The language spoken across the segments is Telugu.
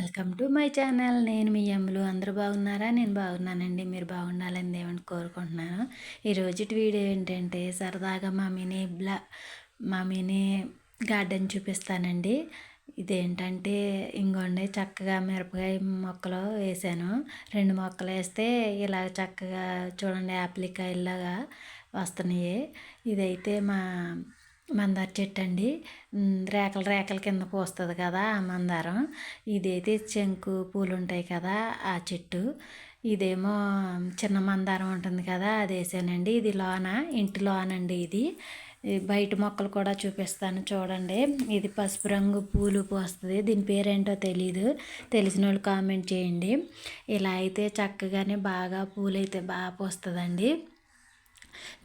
Welcome to my channel. నేను మీ అమ్ములు. అందరూ బాగున్నారా? నేను బాగున్నానండి. మీరు బాగుండాలని దేవుని కోరుకుంటున్నాను. ఈరోజుటి వీడియో ఏంటంటే సరదాగా మా మినీ గార్డెన్ చూపిస్తానండి. ఇదేంటంటే ఇంగోండి, చక్కగా మిరపకాయ మొక్కలు వేసాను. 2 మొక్కలు వేస్తే ఇలా చక్కగా చూడండి యాప్లికాయల్లాగా వస్తున్నాయి. ఇదైతే మందార చెట్టు అండి. రేకల రేకల కింద పూస్తుంది కదా ఆ మందారం. ఇదైతే శంకు పూలు ఉంటాయి కదా ఆ చెట్టు. ఇదేమో చిన్న మందారం ఉంటుంది కదా అది వేసానండి. ఇది ఇంటి లోనండి. ఇది బయట మొక్కలు కూడా చూపిస్తాను చూడండి. ఇది పసుపు రంగు పూలు పూస్తుంది. దీని పేరేంటో తెలీదు, తెలిసిన వాళ్ళు కామెంట్ చేయండి. ఇలా అయితే చక్కగానే బాగా పూలు అయితే బాగా పూస్తుందండి.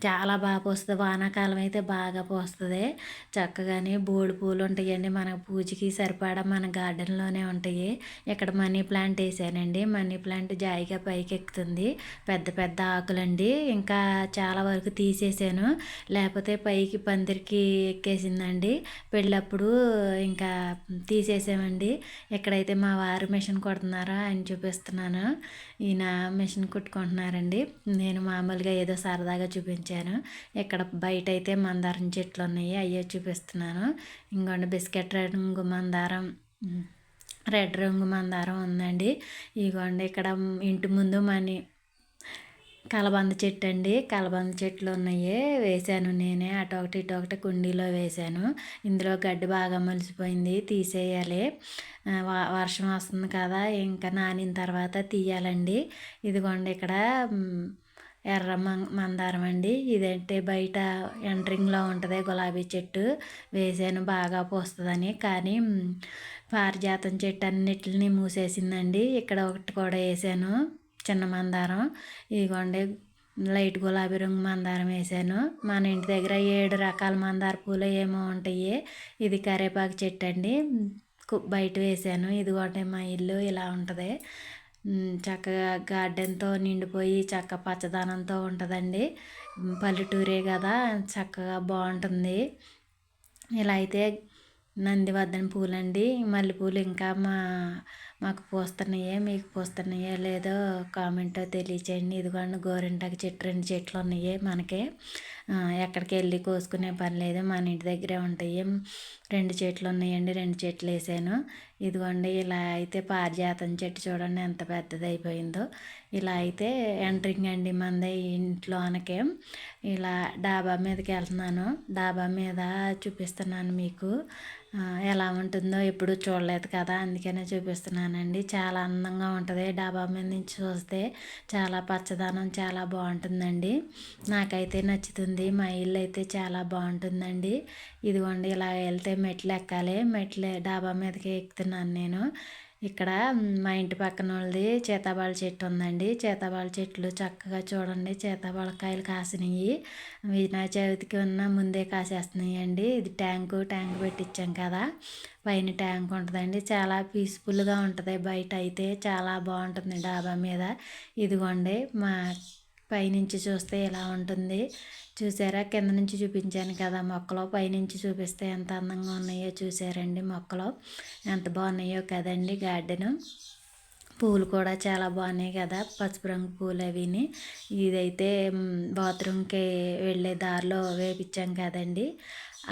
చాలా బాగా పూస్తుంది. వానాకాలం అయితే బాగా పూస్తుంది. చక్కగానే బోడి పూలు ఉంటాయండి. మన పూజకి సరిపడా మన గార్డెన్లోనే ఉంటాయి. ఇక్కడ మనీ ప్లాంట్ వేసానండి. మనీ ప్లాంట్ జాయిగా పైకి ఎక్కుతుంది. పెద్ద పెద్ద ఆకులండి. ఇంకా చాలా వరకు తీసేసాను, లేకపోతే పైకి పందిరికి ఎక్కేసిందండి. పెళ్ళప్పుడు ఇంకా తీసేసామండి. ఇక్కడైతే మా వారు మిషన్ కుడుతున్నారో ఆయన చూపిస్తున్నాను. ఈయన మిషన్ కుట్టుకుంటున్నారండి. నేను మామూలుగా ఏదో సరదాగా చూపించాను. ఇక్కడ బయట అయితే మందారం చెట్లు ఉన్నాయి, అయ్యే చూపిస్తున్నాను. ఇంకోండి బిస్కెట్ రెడ్ రంగు మందారం ఉందండి. ఇగోండి ఇక్కడ ఇంటి ముందు కలబంద చెట్టు అండి. కలబంద చెట్లు ఉన్నాయి, వేసాను నేనే. అటొకటి ఇటొకటి కుండీలో వేసాను. ఇందులో గడ్డి బాగా మలిసిపోయింది, తీసేయాలి. వర్షం వస్తుంది కదా, ఇంకా నానిన తర్వాత తీయాలండి. ఇదిగోండి ఇక్కడ ఎర్ర మందారం అండి. ఇదంటే బయట ఎంట్రింగ్లో ఉంటుంది గులాబీ చెట్టు. వేసాను బాగా పూస్తుందని, కానీ పారిజాతం చెట్టు అన్నిటిని మూసేసిందండి. ఇక్కడ ఒకటి కూడా వేసాను, చిన్న మందారం. ఇదిగోండి లైట్ గులాబీ రంగు మందారం వేసాను. మన ఇంటి దగ్గర 7 రకాల మందార పూలు ఏమో ఉంటాయి. ఇది కరివేపాకు చెట్టు అండి, బయట వేసాను. ఇదిగోండి మా ఇల్లు ఇలా ఉంటుంది. చక్కగా గార్డెన్తో నిండిపోయి చక్క పచ్చదనంతో ఉంటుందండి. పల్లెటూరే కదా, చక్కగా బాగుంటుంది. ఇలా అయితే నందివర్ధన పూలండి. మల్లెపూలు ఇంకా మాకు పూస్తున్నాయో మీకు పూస్తున్నాయో లేదో కామెంట్ తెలియచేయండి. ఇదిగోండి గోరింటాకు చెట్టు 2 చెట్లు ఉన్నాయి మనకి. ఎక్కడికి వెళ్ళి కోసుకునే పని లేదు, మన ఇంటి దగ్గరే ఉంటాయి. 2 చెట్లు ఉన్నాయండి, 2 చెట్లు వేసాను. ఇదిగోండి ఇలా అయితే పారిజాతం చెట్టు చూడండి ఎంత పెద్దది అయిపోయిందో. ఇలా అయితే ఎంట్రింగ్ అండి మంది ఇంట్లోనకే. ఇలా డాబా మీదకి వెళ్తున్నాను. డాబా మీద చూపిస్తున్నాను మీకు. ఎలా ఉంటుందో ఎప్పుడు చూడలేదు కదా, అందుకనే చూపిస్తున్నానండి. చాలా అందంగా ఉంటుంది. డాబా మీద నుంచి చూస్తే చాలా పచ్చదనం చాలా బాగుంటుందండి. నాకైతే నచ్చుతుంది. మా ఇల్లు అయితే చాలా బాగుంటుందండి. ఇదిగోండి ఇలా వెళ్తే మెట్లు ఎక్కాలి. డాబా మీదకి ఎక్కుతున్నాను నేను. ఇక్కడ మా ఇంటి పక్కన వాళ్ళది సీతాఫల చెట్టు ఉందండి. సీతాఫల చెట్లు చక్కగా చూడండి, సీతాఫలకాయలు కాసినాయి. వినాయక చవితికి ముందే కాసేస్తున్నాయి అండి. ఇది ట్యాంకు పెట్టించాం కదా, పైన ట్యాంక్ ఉంటుందండి. చాలా పీస్ఫుల్గా ఉంటుంది. బయట అయితే చాలా బాగుంటుంది డాబా మీద. ఇదిగోండి మా పైనుంచి చూస్తే ఇలా ఉంటుంది. చూసారా, కింద నుంచి చూపించాను కదా మొక్కలు, పైనుంచి చూపిస్తే ఎంత అందంగా ఉన్నాయో చూసారండి. మొక్కలు ఎంత బాగున్నాయో కదండి. గార్డెను పూలు కూడా చాలా బాగున్నాయి కదా, పసుపు రంగు పూలు అవిని. ఇదైతే బాత్రూమ్కి వెళ్ళే దారిలో వేపించాం కదండి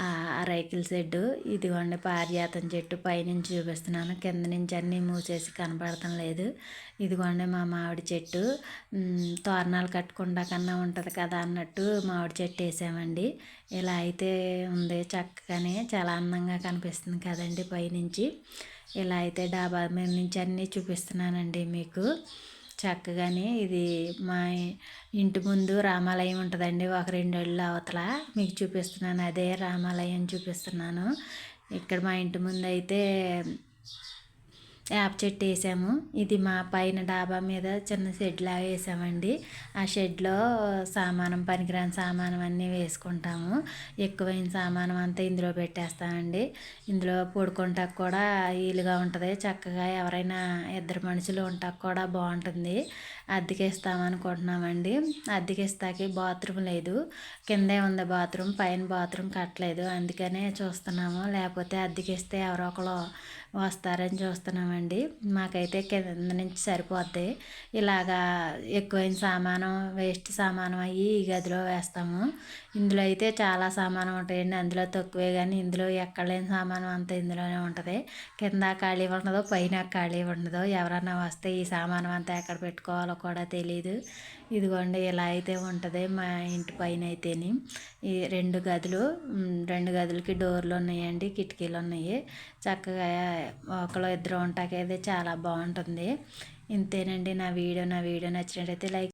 ఆ రైకిల్ షెడ్డు. ఇదిగోండి పారిజాతం చెట్టు పైనుంచి చూపిస్తున్నాను, కింద నుంచి అన్నీ మూసేసి కనపడటం లేదు. ఇదిగోండి మా మామిడి చెట్టు. తోరణాలు కట్టుకుండా కన్నా ఉంటుంది కదా అన్నట్టు మామిడి చెట్టు వేసామండి. ఇలా అయితే ఉంది, చక్కగానే చాలా అందంగా కనిపిస్తుంది కదండి పైనుంచి. ఇలా అయితే డాబా మీద నుంచి అన్నీ చూపిస్తున్నానండి మీకు. చక్కగానే ఇది మా ఇంటి ముందు రామాలయం ఉంటుందండి. ఒక 2 ఇళ్ళు అవతల మీకు చూపిస్తున్నాను, అదే రామాలయం చూపిస్తున్నాను. ఇక్కడ మా ఇంటి ముందు అయితే వేప చెట్టు వేసాము. ఇది మా పైన డాబా మీద చిన్న షెడ్లా వేసామండి. ఆ షెడ్లో పనికిరాని సామానం అన్నీ వేసుకుంటాము. ఎక్కువైన సామానం అంతా ఇందులో పెట్టేస్తామండి. ఇందులో పడుకుంటాకు కూడా వీలుగా ఉంటుంది. చక్కగా ఎవరైనా 2 మనుషులు ఉంటాకు కూడా బాగుంటుంది. అద్దెకిస్తామనుకుంటున్నామండి. అద్దెకిస్తాకి బాత్రూమ్ లేదు, కిందే ఉంది బాత్రూమ్, పైన బాత్రూమ్ కట్టలేదు. అందుకనే చూస్తున్నాము. లేకపోతే అద్దెకిస్తే ఎవరో ఒకరు వస్తారని చూస్తున్నామండి. మాకైతే కింద నుంచి సరిపోద్ది. ఇలాగా ఎక్కువైన సామాను వేస్ట్ సామాను అయ్యి ఈ గదిలో వేస్తాము. ఇందులో అయితే చాలా సామాను ఉంటాయండి. అందులో తక్కువే కానీ ఇందులో ఎక్కడ లేని సామాను అంతా ఇందులోనే ఉంటుంది. కింద ఖాళీ ఉండదు, పైన ఖాళీ ఉండదు. ఎవరన్నా వస్తే ఈ సామాను అంతా ఎక్కడ పెట్టుకోవాలో కూడా తెలీదు. ఇదిగోండి ఇలా అయితే ఉంటుంది మా ఇంటి పైన అయితేని. ఈ 2 గదులు 2 గదులకి డోర్లు ఉన్నాయండి, కిటికీలు ఉన్నాయి. చక్కగా ఒకళ్ళు ఇద్దరు ఉంటాకైతే చాలా బాగుంటుంది. ఇంతేనండి నా వీడియో నచ్చినట్టయితే లైక్